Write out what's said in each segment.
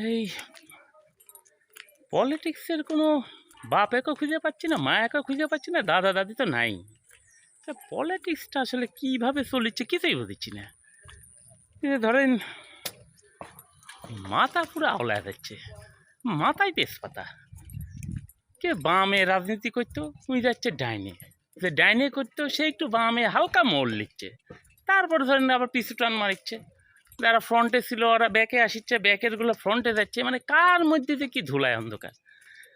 এই পলিটিক্সের কোনো বাপ একা খুঁজে পাচ্ছি না, মা একা খুঁজে পাচ্ছি না, দাদা দাদি তো নাই। পলিটিক্সটা আসলে কীভাবে চলিচ্ছে কিছুই বুঝছি না। ধরেন মাথা পুরো আওলায় যাচ্ছে, মাথায় তেজপাতা। কে বামে রাজনীতি করতো উনি যাচ্ছে ডাইনে, যে ডাইনে করতো সে একটু বামে হালকা মোড় লিখছে, তারপর ধরেন আবার পিছু টান মারিচ্ছে। যারা ফ্রন্টে ছিল ওরা ব্যাকে আসিচ্ছে, ব্যাকেরগুলো ফ্রন্টে যাচ্ছে। মানে কার মধ্যে যে কি ধুলায় অন্ধকার।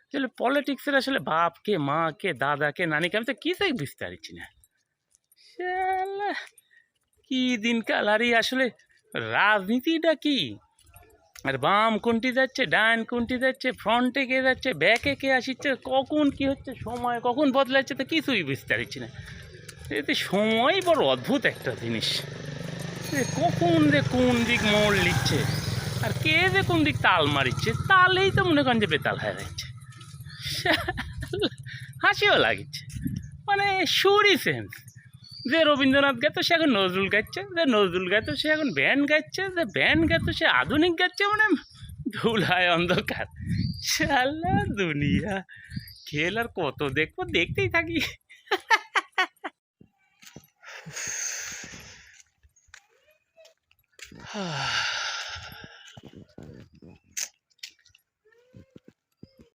আসলে পলিটিক্সের আসলে বাপ কে, মা কে, দাদা কে, নানিকে আমি তো কিছুই বুঝতে পারছি না। কি দিনকাল। আর আসলে রাজনীতিটা কি, আর বাম কোনটি যাচ্ছে, ডান কোনটি যাচ্ছে, ফ্রন্টে কে যাচ্ছে, ব্যাকে কে আসিচ্ছে, কখন কি হচ্ছে, সময় কখন বদলাচ্ছে তো কিছুই বুঝতে পারছি না। এতে সময় বড় অদ্ভুত একটা জিনিস। কখন যে কোন দিক মোড় লিখছে আর কে যে কোন দিক তাল মারিচ্ছে, তালেই তো মনে করেন যে বেতাল হয়ে যাচ্ছে। হাসিও লাগিচ্ছে। মানে সুরই সেন্স। যে রবীন্দ্রনাথ গাইতো সে এখন নজরুল গাইছে, যে নজরুল গাইতো সে এখন ব্যান্ড গাইছে, যে ব্যান্ড গাইতো সে আধুনিক গাইছে। মানে ধুলায় অন্ধকার। শালা দুনিয়া খেল আর কত দেখবো, দেখতেই থাকি।